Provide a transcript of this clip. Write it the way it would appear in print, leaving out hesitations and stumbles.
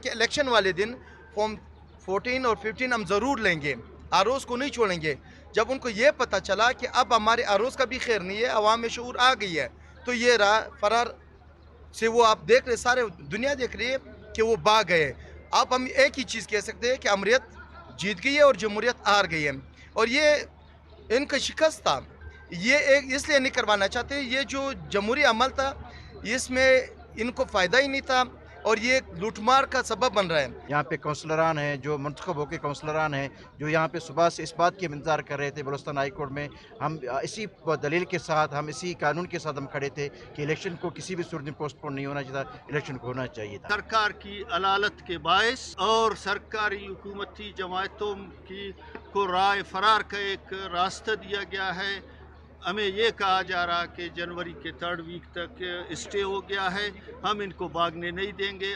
کہ الیکشن والے دن فارم 14 اور 15 ہم ضرور لیں گے، آروز کو نہیں چھوڑیں گے۔ جب ان کو یہ پتہ چلا کہ اب ہمارے آروز کا بھی خیر نہیں ہے، عوام میں شعور آ گئی ہے، تو یہ راہ فرار سے وہ آپ دیکھ رہے، سارے دنیا دیکھ رہی ہے کہ وہ بھاگ گئے۔ اب ہم ایک ہی چیز کہہ سکتے ہیں کہ امریت جیت گئی ہے اور جمہوریت ہار گئی ہے، اور یہ ان کا شکست تھا۔ یہ ایک اس لیے نہیں کروانا چاہتے، یہ جو جمہوری عمل تھا اس میں ان کو فائدہ ہی نہیں تھا، اور یہ لوٹ مار کا سبب بن رہا ہے۔ یہاں پہ کونسلران ہیں جو منتخب ہو کے کونسلران ہیں، جو یہاں پہ صبح سے اس بات کی انتظار کر رہے تھے بلوچستان ہائی کورٹ میں، ہم اسی دلیل کے ساتھ، ہم اسی قانون کے ساتھ ہم کھڑے تھے کہ الیکشن کو کسی بھی صورت میں پوسٹ پون نہیں ہونا چاہیے تھا، الیکشن کو ہونا چاہیے تھا۔ سرکار کی علالت کے باعث اور سرکاری حکومتی جماعتوں کو رائے فرار کا ایک راستہ دیا گیا ہے۔ ہمیں یہ کہا جا رہا کہ جنوری کے 3rd ویک تک اسٹے ہو گیا ہے، ہم ان کو بھاگنے نہیں دیں گے۔